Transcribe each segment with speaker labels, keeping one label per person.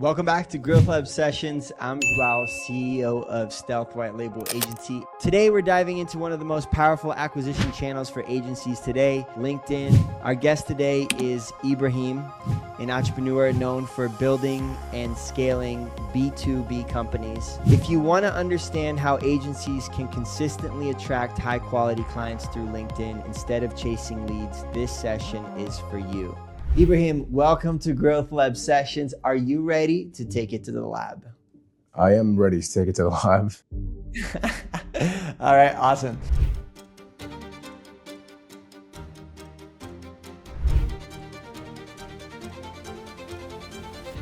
Speaker 1: Welcome back to Growth Lab Sessions. I'm Joao, CEO of Stealth White Label Agency. Today, we're diving into one of the most powerful acquisition channels for agencies today, LinkedIn. Our guest today is Ibrahim, an entrepreneur known for building and scaling B2B companies. If you want to understand how agencies can consistently attract high-quality clients through LinkedIn instead of chasing leads, this session is for you. Ibrahim, welcome to Growth Lab Sessions. Are you ready to take it to the lab?
Speaker 2: I am ready to take it to the lab.
Speaker 1: All right, awesome.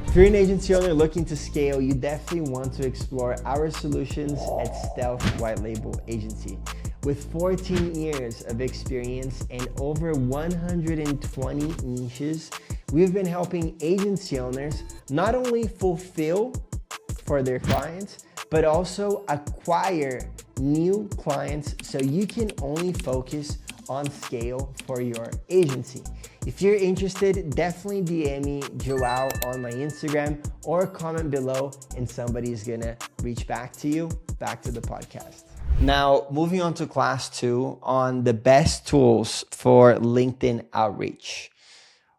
Speaker 1: If you're an agency owner looking to scale, you definitely want to explore our solutions at Stealth White Label Agency. With 14 years of experience and over 120 niches, we've been helping agency owners not only fulfill for their clients, but also acquire new clients so you can only focus on scale for your agency. If you're interested, definitely DM me, Joao, on my Instagram or comment below and somebody's gonna reach back to you. Back to the podcast. Now, moving on to class 2 on the best tools for LinkedIn outreach.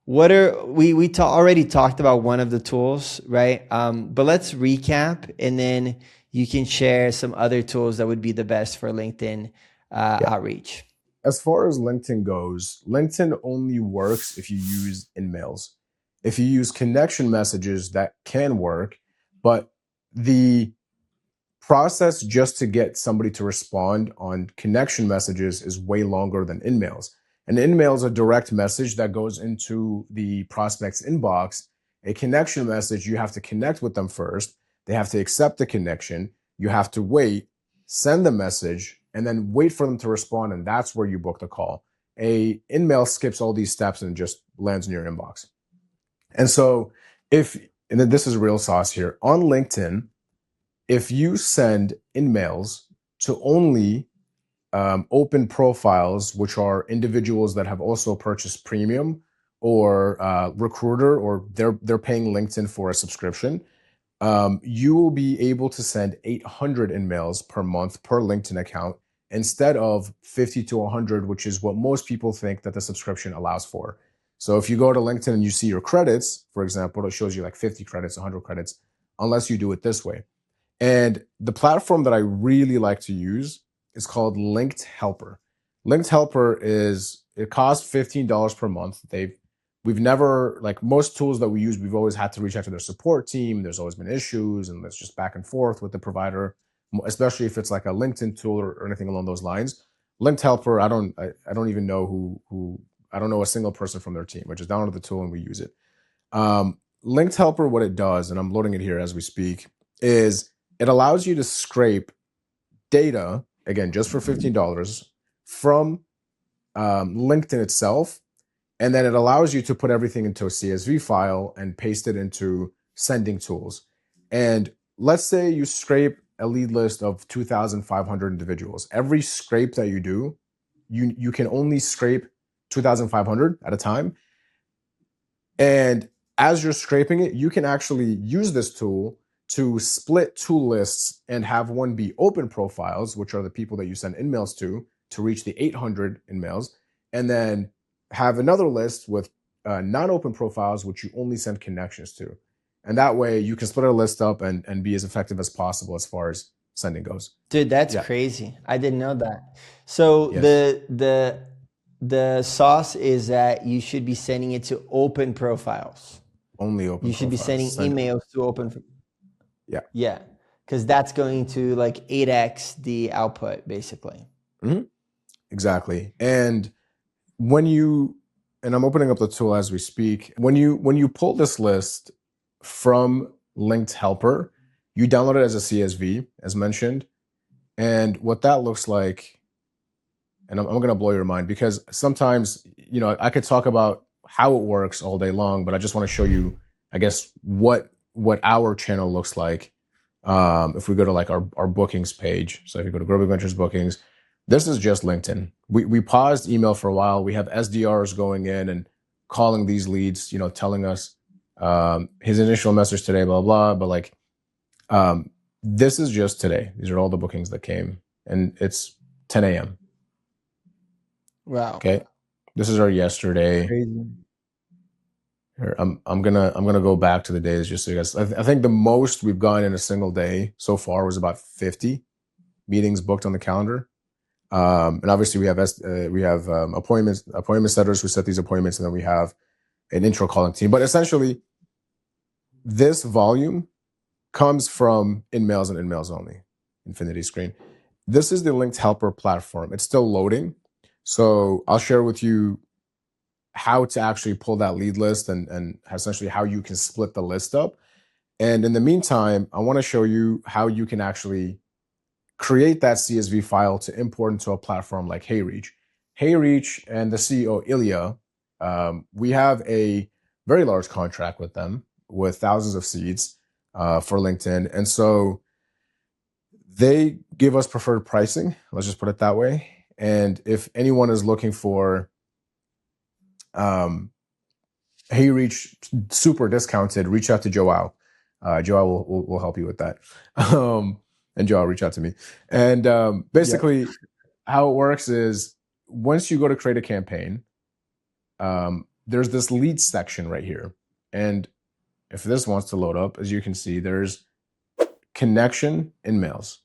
Speaker 1: What are we already talked about one of the tools, right? But let's recap, and then you can share some other tools that would be the best for LinkedIn outreach.
Speaker 2: As far as LinkedIn goes, LinkedIn only works if you use InMails. If you use connection messages, that can work, but the process just to get somebody to respond on connection messages is way longer than InMails. An InMail is a direct message that goes into the prospect's inbox. A connection message, you have to connect with them first. They have to accept the connection. You have to wait, send the message, and then wait for them to respond, and that's where you book the call. A InMail skips all these steps and just lands in your inbox. And so and then this is real sauce here, on LinkedIn, if you send InMails to only open profiles, which are individuals that have also purchased premium or recruiter, or they're paying LinkedIn for a subscription, you will be able to send 800 InMails per month per LinkedIn account instead of 50 to 100, which is what most people think that the subscription allows for. So if you go to LinkedIn and you see your credits, for example, it shows you like 50 credits, 100 credits, unless you do it this way. And the platform that I really like to use is called LinkedHelper. LinkedHelper it costs $15 per month. We've never, like most tools that we use, we've always had to reach out to their support team. There's always been issues, and it's just back and forth with the provider, especially if it's like a LinkedIn tool or anything along those lines. LinkedHelper, I don't even know I don't know a single person from their team. I just downloaded the tool and we use it. LinkedHelper, what it does, and I'm loading it here as we speak, is it allows you to scrape data, again, just for $15 from LinkedIn itself. And then it allows you to put everything into a CSV file and paste it into sending tools. And let's say you scrape a lead list of 2,500 individuals. Every scrape that you do, you can only scrape 2,500 at a time. And as you're scraping it, you can actually use this tool to split two lists and have one be open profiles, which are the people that you send InMails to reach the 800 InMails, and then have another list with non-open profiles, which you only send connections to. And that way you can split a list up and be as effective as possible as far as sending goes.
Speaker 1: Dude, that's crazy. I didn't know that. So yes. The sauce is that you should be sending it to open profiles.
Speaker 2: Only open profiles.
Speaker 1: You should be sending emails to open.
Speaker 2: Yeah.
Speaker 1: Yeah. Because that's going to like 8x the output, basically.
Speaker 2: Mm-hmm. Exactly. And I'm opening up the tool as we speak. When you pull this list from LinkedHelper, you download it as a CSV, as mentioned. And what that looks like, and I'm going to blow your mind, because sometimes, I could talk about how it works all day long, but I just want to show you, I guess, what our channel looks like. If we go to like our bookings page, so if you go to Grow Big Ventures bookings, this is just LinkedIn. We paused email for a while. We have SDRs going in and calling these leads, telling us His initial message today, blah, blah, but like, um, this is just today. These are all the bookings that came, and it's 10 a.m.
Speaker 1: Wow.
Speaker 2: Okay. This is our yesterday.
Speaker 1: Crazy.
Speaker 2: Here, I'm gonna go back to the days just so you guys. I think the most we've gone in a single day so far was about 50 meetings booked on the calendar. And obviously we have appointment setters who set these appointments, and then we have an intro calling team. But essentially, this volume comes from in-mails and in-mails only, Infinity Screen. This is the LinkedHelper platform. It's still loading. So I'll share with you how to actually pull that lead list and essentially how you can split the list up. And in the meantime, I want to show you how you can actually create that CSV file to import into a platform like HeyReach. HeyReach and the CEO, Ilya, we have a very large contract with them with thousands of seats for LinkedIn. And so they give us preferred pricing. Let's just put it that way. And if anyone is looking for HeyReach super discounted, reach out to Joao. Joao will help you with that. And Joao, reach out to me. And basically, how it works is once you go to create a campaign, there's this lead section right here. And if this wants to load up, as you can see, there's connection in mails,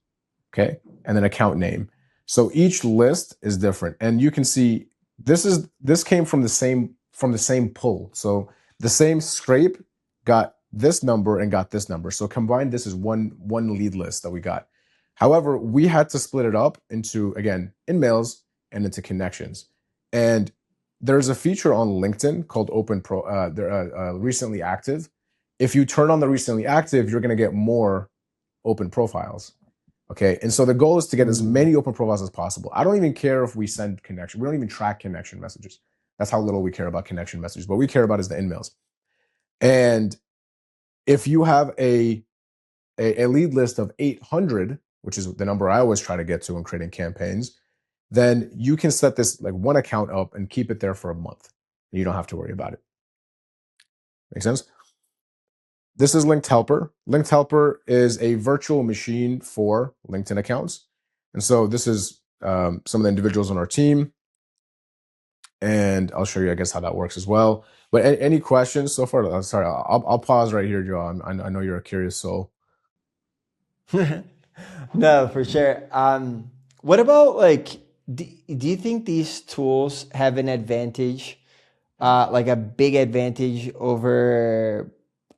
Speaker 2: okay? And then account name. So each list is different. And you can see this came from the same pull. So the same scrape got this number and got this number. So combined, this is one lead list that we got. However, we had to split it up into, again, in mails and into connections. And there's a feature on LinkedIn called recently active. If you turn on the recently active, you're going to get more open profiles. Okay. And so the goal is to get as many open profiles as possible. I don't even care if we send connection. We don't even track connection messages. That's how little we care about connection messages. What we care about is the in-mails. And if you have a lead list of 800, which is the number I always try to get to when creating campaigns, then you can set this like one account up and keep it there for a month. And you don't have to worry about it. Make sense? This is LinkedHelper. LinkedHelper is a virtual machine for LinkedIn accounts. And so this is some of the individuals on our team. And I'll show you, I guess, how that works as well. But any questions so far? Sorry, I'll pause right here, Joe. I know you're a curious soul.
Speaker 1: No, for sure. What about like, do you think these tools have an advantage, like a big advantage over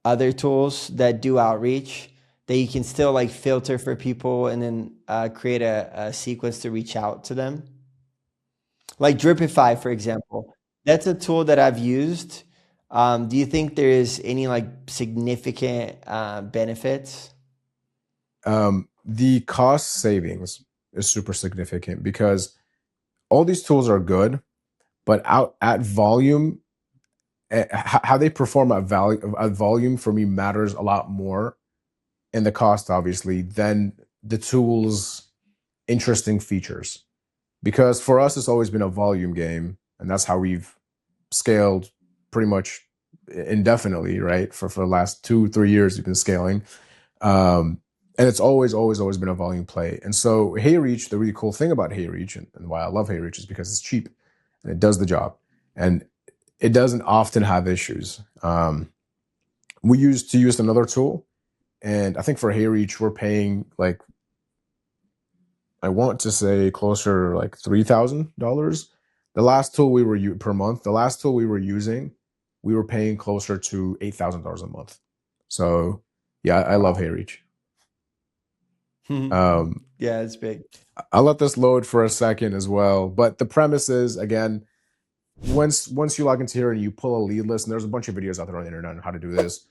Speaker 1: other tools that do outreach that you can still like filter for people and then create a sequence to reach out to them? Like Dripify, for example, that's a tool that I've used. Do you think there is any like significant benefits?
Speaker 2: The cost savings is super significant because all these tools are good, but out at volume, how they perform at volume for me matters a lot more in the cost, obviously, than the tool's interesting features. Because for us, it's always been a volume game, and that's how we've scaled pretty much indefinitely, right? For the last 2-3 years, we've been scaling. And it's always been a volume play. And so HeyReach, the really cool thing about HeyReach and why I love HeyReach is because it's cheap and it does the job. And it doesn't often have issues. We used another tool, and I think for HeyReach, we're paying like, I want to say closer like $3,000. The last tool we were per month, the last tool we were using, we were paying closer to $8,000 a month. So yeah, I love HeyReach.
Speaker 1: Yeah, it's big.
Speaker 2: I'll let this load for a second as well. But the premise is, again, once you log into here and you pull a lead list, and there's a bunch of videos out there on the internet on how to do this,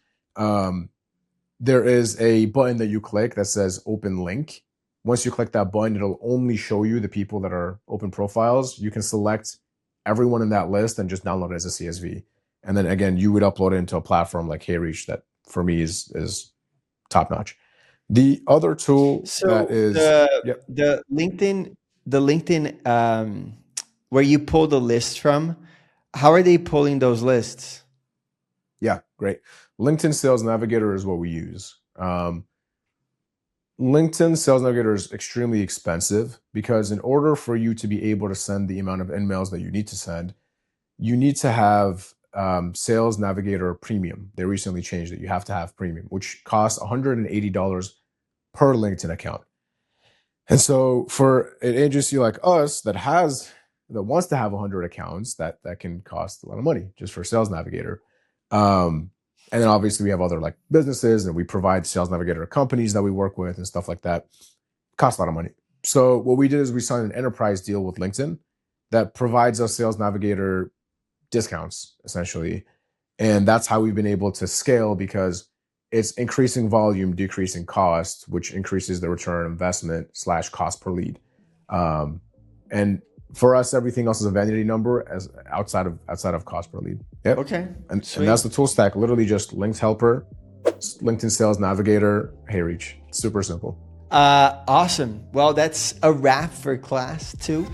Speaker 2: there is a button that you click that says open link. Once you click that button, it'll only show you the people that are open profiles. You can select everyone in that list and just download it as a CSV. And then again, you would upload it into a platform like HeyReach that for me is top notch. The other tool that
Speaker 1: So
Speaker 2: is, yep.
Speaker 1: the LinkedIn where you pull the list from, how are they pulling those lists?
Speaker 2: Yeah. Great. LinkedIn Sales Navigator is what we use. LinkedIn Sales Navigator is extremely expensive because in order for you to be able to send the amount of InMails that you need to send, you need to have Sales Navigator Premium. They recently changed it. You have to have Premium, which costs $180 per LinkedIn account. And so for an agency like us that wants to have 100 accounts, that can cost a lot of money just for Sales Navigator. And then obviously we have other like businesses, and we provide Sales Navigator companies that we work with and stuff like that. Costs a lot of money. So what we did is we signed an enterprise deal with LinkedIn that provides us Sales Navigator discounts, essentially. And that's how we've been able to scale, because it's increasing volume, decreasing cost, which increases the return on investment / cost per lead. And for us, everything else is a vanity number as outside of cost per lead. Yep.
Speaker 1: Okay.
Speaker 2: And that's the tool stack. Literally just LinkedHelper, LinkedIn Sales Navigator, HeyReach. Super simple.
Speaker 1: Awesome. Well, that's a wrap for class 2.